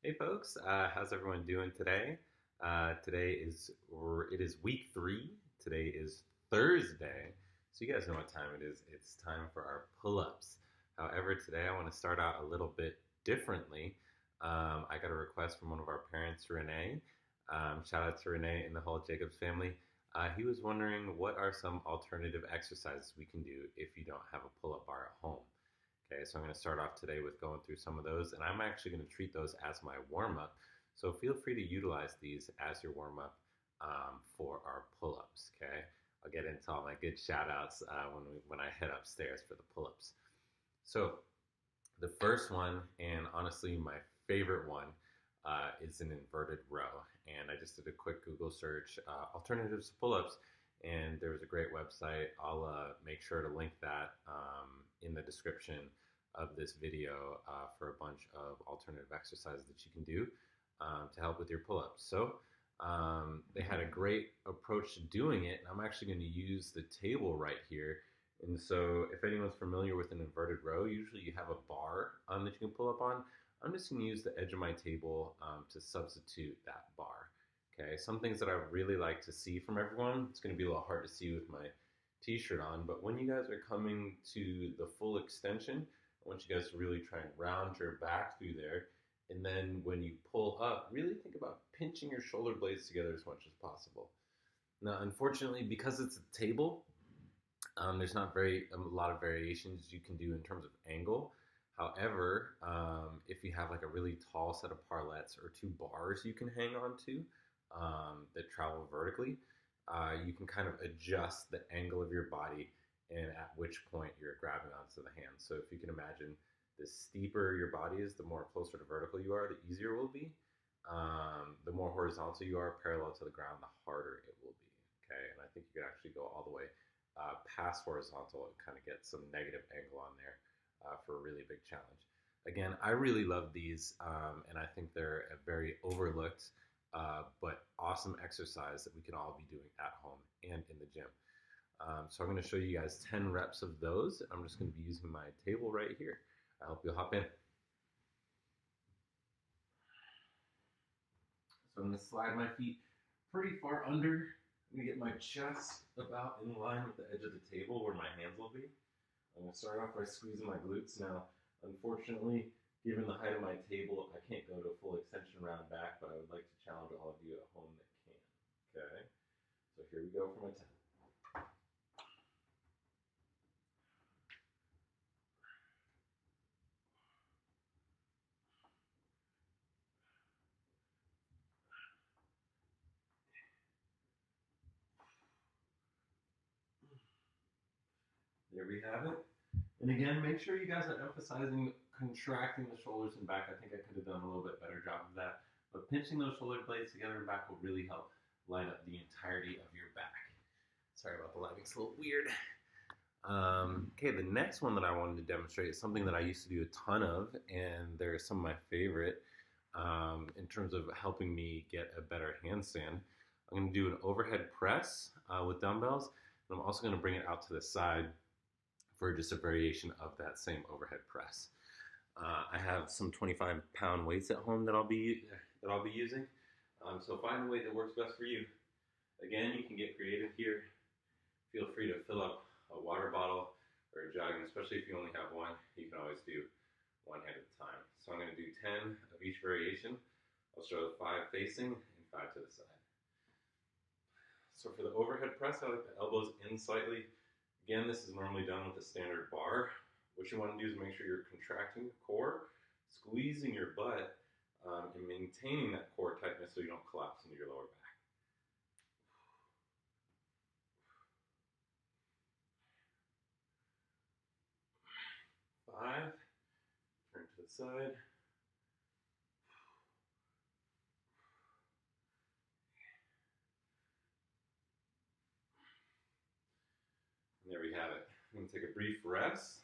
Hey folks, how's everyone doing today? It is week 3. Today is Thursday, so you guys know what time it is. It's time for our pull-ups. However, today I want to start out a little bit differently. I got a request from one of our parents, Renee. Shout out to Renee and the whole Jacobs family. He was wondering what are some alternative exercises we can do if you don't have a pull-up bar at home. Okay, so I'm going to start off today with going through some of those, and I'm actually going to treat those as my warm up. So feel free to utilize these as your warm up for our pull ups. Okay, I'll get into all my good shout outs when I head upstairs for the pull ups. So the first one, and honestly my favorite one, is an inverted row. And I just did a quick Google search, alternatives to pull ups, and there was a great website. I'll make sure to link that in the description of this video for a bunch of alternative exercises that you can do to help with your pull-ups. So they had a great approach to doing it, and I'm actually going to use the table right here. And so if anyone's familiar with an inverted row, usually you have a bar that you can pull up on. I'm just going to use the edge of my table to substitute that bar. Okay, some things that I really like to see from everyone, it's going to be a little hard to see with my t-shirt on, but when you guys are coming to the full extension, I want you guys to really try and round your back through there. And then when you pull up, really think about pinching your shoulder blades together as much as possible. Now, unfortunately, because it's a table, there's not a lot of variations you can do in terms of angle. However, if you have like a really tall set of parlettes or two bars you can hang on to that travel vertically, you can kind of adjust the angle of your body and at which point you're grabbing onto the hand. So if you can imagine, the steeper your body is, the more closer to vertical you are, the easier it will be. The more horizontal you are, parallel to the ground, the harder it will be. Okay, and I think you could actually go all the way past horizontal and kind of get some negative angle on there for a really big challenge. Again, I really love these, and I think they're a very overlooked but awesome exercise that we can all be doing at home and in the gym. So I'm going to show you guys 10 reps of those. I'm just going to be using my table right here. I hope you'll hop in. So I'm going to slide my feet pretty far under. I'm going to get my chest about in line with the edge of the table where my hands will be. I'm going to start off by squeezing my glutes. Now, unfortunately, given the height of my table, I can't go to a full extension round back, but I would like to challenge all of you at home that can. Okay? So here we go for my 10. There we have it. And again, make sure you guys are emphasizing contracting the shoulders and back. I think I could have done a little bit better job of that. But pinching those shoulder blades together and back will really help line up the entirety of your back. Sorry about the lighting, it's a little weird. Okay, the next one that I wanted to demonstrate is something that I used to do a ton of, and they're some of my favorite in terms of helping me get a better handstand. I'm going to do an overhead press with dumbbells, and I'm also going to bring it out to the side for just a variation of that same overhead press. I have some 25-pound weights at home that I'll be using. So find the weight that works best for you. Again, you can get creative here. Feel free to fill up a water bottle or a jug, and especially if you only have one, you can always do one hand at a time. So I'm going to do 10 of each variation. I'll show 5 facing and 5 to the side. So for the overhead press, I like the elbows in slightly. Again, this is normally done with a standard bar. What you want to do is make sure you're contracting the core, squeezing your butt, and maintaining that core tightness so you don't collapse into your lower back. 5, turn to the side. And there we have it. I'm going to take a brief rest.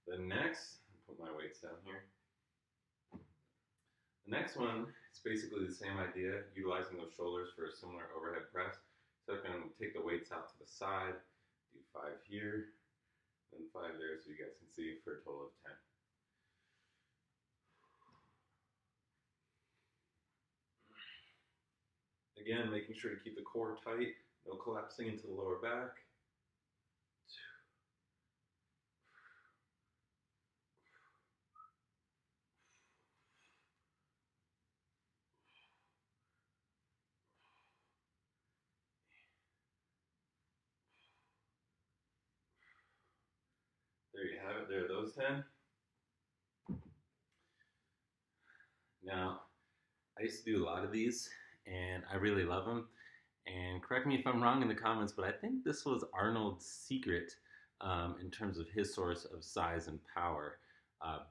Then next, I'll put my weights down here. The next one is basically the same idea, utilizing those shoulders for a similar overhead press. So I'm going to take the weights out to the side, do 5 here, then 5 there so you guys can see for a total of 10. Again, making sure to keep the core tight, no collapsing into the lower back. There you have it. There are those 10. Now, I used to do a lot of these, and I really love them. And correct me if I'm wrong in the comments, but I think this was Arnold's secret in terms of his source of size and power.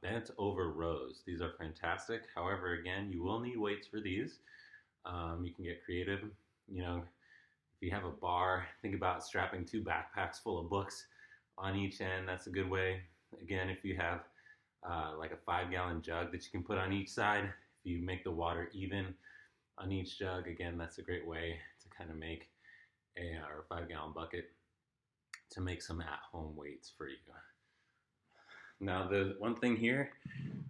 Bent over rows. These are fantastic. However, again, you will need weights for these. You can get creative. You know, if you have a bar, think about strapping 2 backpacks full of books on each end. That's a good way. Again, if you have like a 5-gallon jug that you can put on each side, if you make the water even on each jug, again, that's a great way to kind of make or 5-gallon bucket to make some at-home weights for you. Now, the one thing here,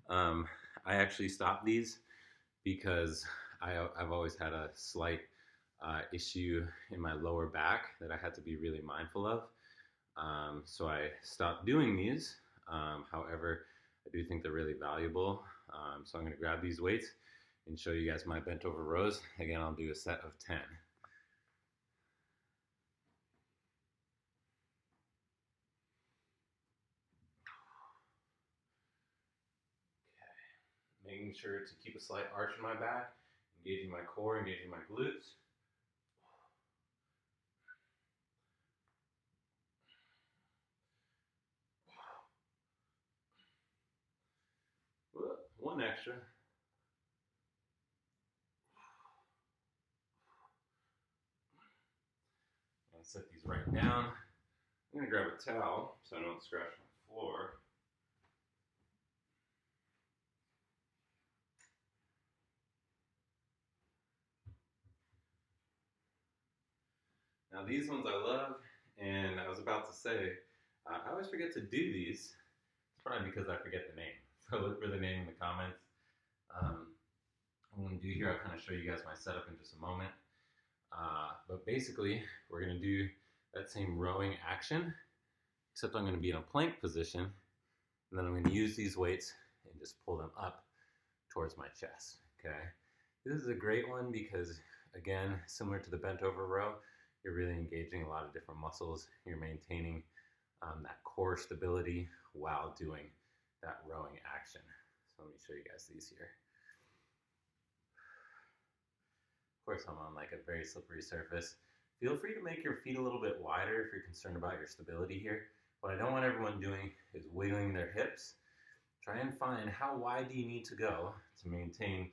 I actually stopped these because I've always had a slight issue in my lower back that I had to be really mindful of. So I stopped doing these. However, I do think they're really valuable. So I'm going to grab these weights and show you guys my bent over rows. Again, I'll do a set of 10. Okay. Making sure to keep a slight arch in my back, engaging my core, engaging my glutes. One extra. I'll set these right down. I'm going to grab a towel so I don't scratch my floor. Now these ones I love, and I was about to say, I always forget to do these. It's probably because I forget the name. So look for the name in the comments. I'm going to do here, I'll kind of show you guys my setup in just a moment. But basically, we're going to do that same rowing action, except I'm going to be in a plank position, and then I'm going to use these weights and just pull them up towards my chest, okay? This is a great one because, again, similar to the bent over row, you're really engaging a lot of different muscles. You're maintaining that core stability while doing that rowing action. So let me show you guys these here. Of course, I'm on like a very slippery surface. Feel free to make your feet a little bit wider if you're concerned about your stability here. What I don't want everyone doing is wiggling their hips. Try and find how wide do you need to go to maintain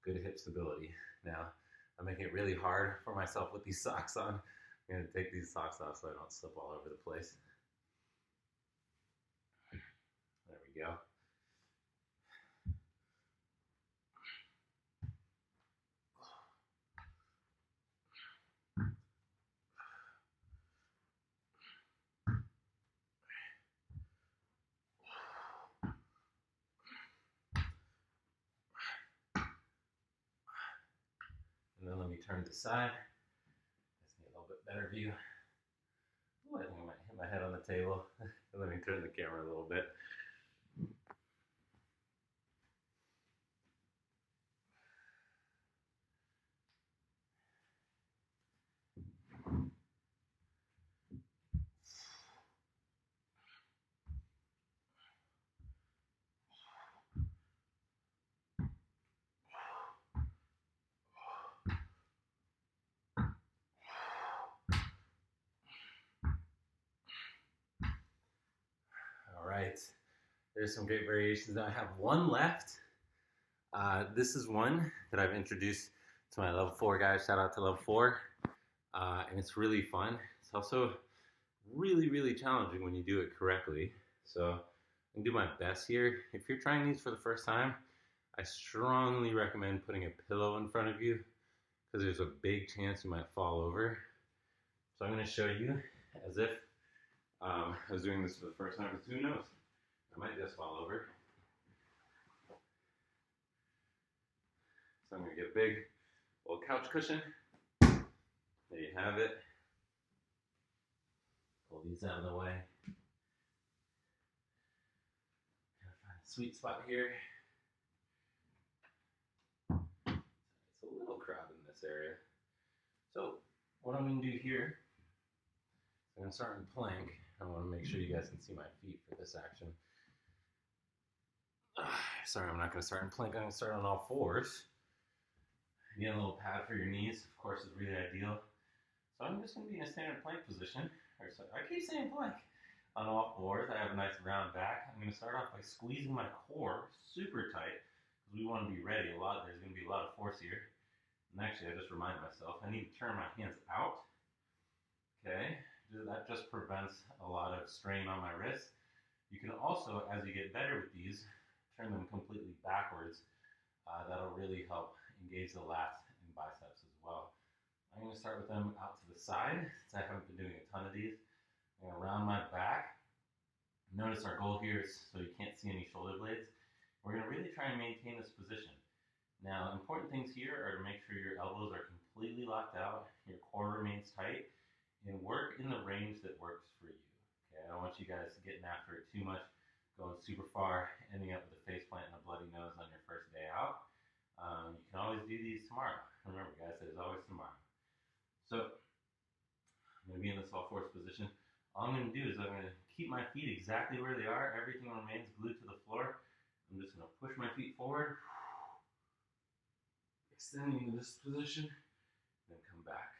good hip stability. Now, I'm making it really hard for myself with these socks on. I'm going to take these socks off so I don't slip all over the place. There we go. And then let me turn to the side. Let's get a little bit better view. Ooh, I think I might hit my head on the table. Let me turn the camera a little bit. All right, there's some great variations. Now I have one left. This is one that I've introduced to my level 4 guys. Shout out to level 4. And it's really fun. It's also really, really challenging when you do it correctly. So I'm gonna do my best here. If you're trying these for the first time, I strongly recommend putting a pillow in front of you because there's a big chance you might fall over. So I'm gonna show you as if I was doing this for the first time, because who knows? I might just fall over. So I'm gonna get a big old couch cushion. There you have it. Pull these out of the way. Gotta find a sweet spot here. It's a little crowded in this area. So what I'm going to do here, I'm going to start in plank. I want to make sure you guys can see my feet for this action. Sorry, I'm not going to start in plank. I'm going to start on all fours. Get a little pad for your knees, of course, is really ideal. So I'm just going to be in a standard plank position. I keep saying plank. On all fours, I have a nice round back. I'm going to start off by squeezing my core super tight because we want to be ready. There's going to be a lot of force here. And actually, I just remind myself, I need to turn my hands out. Okay, that just prevents a lot of strain on my wrists. You can also, as you get better with these, turn them completely backwards. That'll really help engage the lats and biceps as well. I'm going to start with them out to the side, since I haven't been doing a ton of these. I'm going to round my back. Notice our goal here is so you can't see any shoulder blades. We're going to really try and maintain this position. Now, important things here are to make sure your elbows are completely locked out, your core remains tight, and work in the range that works for you. Okay, I don't want you guys getting after it too much, going super far, ending up with a face plant and a bloody nose on your first day out. You can always do these tomorrow. Remember, guys, there's always tomorrow. So, I'm going to be in this all fours position. All I'm going to do is I'm going to keep my feet exactly where they are. Everything remains glued to the floor. I'm just going to push my feet forward, extending to this position, then come back.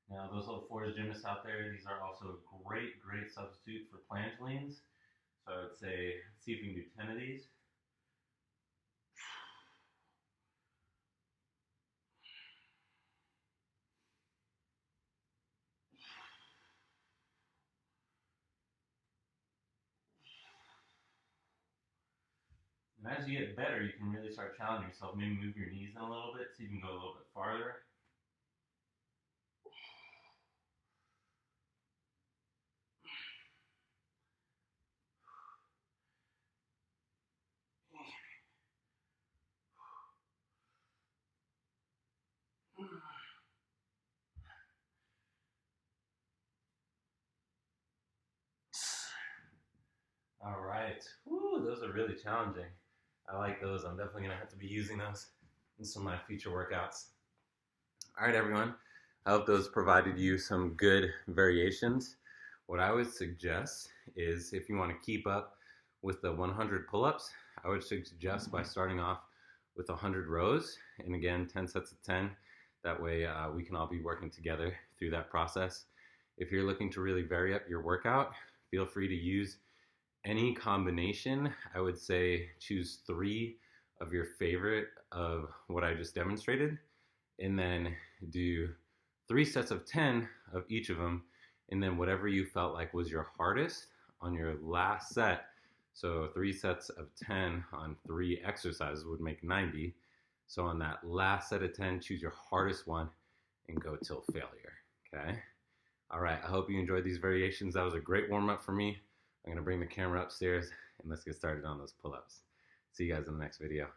Now, those little fours gymnasts out there, these are also a great substitute for planche leans. So I would say, see if you can do 10 of these. And as you get better, you can really start challenging yourself. Maybe move your knees in a little bit so you can go a little bit farther. All right. Woo, those are really challenging. I like those. I'm definitely going to have to be using those in some of my future workouts. All right, everyone. I hope those provided you some good variations. What I would suggest is if you want to keep up with the 100 pull-ups, I would suggest by starting off with 100 rows. And again, 10 sets of 10. That way we can all be working together through that process. If you're looking to really vary up your workout, feel free to use any combination. I would say choose 3 of your favorite of what I just demonstrated, and then do 3 sets of 10 of each of them, and then whatever you felt like was your hardest on your last set. So 3 sets of 10 on 3 exercises would make 90. So on that last set of 10, choose your hardest one and go till failure, okay? All right, I hope you enjoyed these variations. That was a great warm-up for me. I'm gonna bring the camera upstairs and let's get started on those pull-ups. See you guys in the next video.